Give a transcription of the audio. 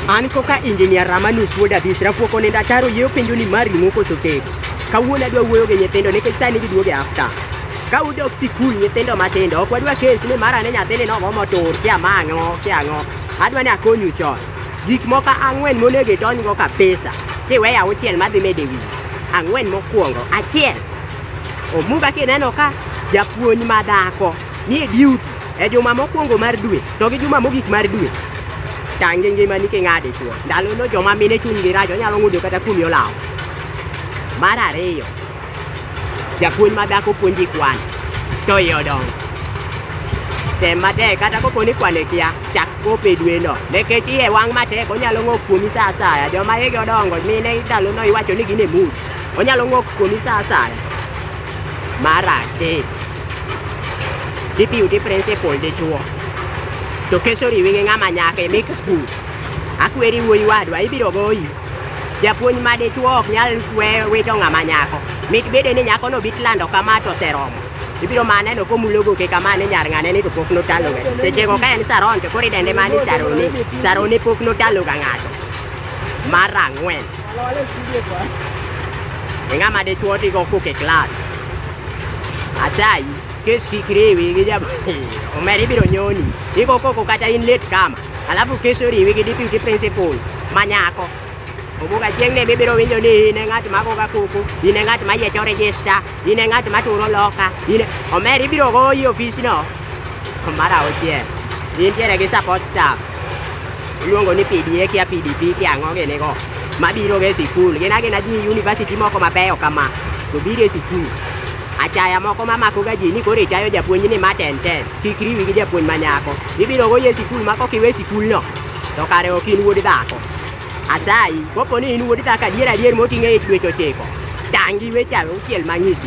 An koka Engineer Ramanus Wuoda Dhisra fuoko nenda taro yeo penjo ni mari moko sotedo. Kawuono adwa wuoyo gi nyithindo nikech sani giduogo after. Ka udok sikul nyithindo matindo ok wadwa kes ni mara ne nyathini no motor kia mang'o. Adwa ni akonyu chon. Gik moko 4 monego tonygo kabisa. Kiweya 6 madhi mede wi. 4 mokwongo. 1. Omuga kineno ka japuonj madhako nie duty e juma mokwongo mar dwe to gi juma mogik mar dwe. Tange ngimani king'ade chuo. Ndalono joma mine chunygi rach onyalo ng'udo kata kumi olaw. Mar 2, japuonj madhako puonji kwan to iye odongo. Tem matek kata kopo ni kwan kia chak kope dweno nikech iye wang' matek onyalo ng'ok kuomi sa asaya. Joma igi odongo mine ndalono iwacho ni gin e mood. Onyalo ng'ok kuomi sa asaya. Mar 3, deputy principal dichuo to keso riwi gi ng'ama nyaka e mix school. Akweri wuoyi wadwa ibiro goyi. Japuonj ma dichuo ok nyal wito ng'ama nyako. Mit bede ni nyako no bit lando kama to seromo. Ibiro maneno komulogo ke kama ne nyar ng'ane ni to pok notalo ga. Sechego ka en saron to kori dende mani saroni. Saroni pok notalo ga ng'ato. Mar 4, ng'ama dichuo tigo koke klas. Asayi kes kikriwi gi omeri biro nyoni. Iko koko kata in late kama. Alafu keso riwi gi deputy principal manyako. Obuga chieng' ne biro winjo ni in e ng'at magoga koko, in e ng'at mayiecho register, in e ng'at maturo loka, omeri biro goyi ofis no. Mar 6, nitiere gi support staff. Iluongo ni PDA kia PDP kia ang'o gini go. Mabiro ge sikul. Gina ni university moko mabeyo kama. To biro e sikul. Achaya moko mamako ga ji ni koro ichayo japuonj ni matenten. Kik riwi gi japuonj manyako. Ibiro goyi e sikul mako kiwe sikul no. To kare ok in wuod dhako. Asayi, kopo ni in wuod dhako adier moting'e ich dweche 9. Tangi weche 6 mang'isi.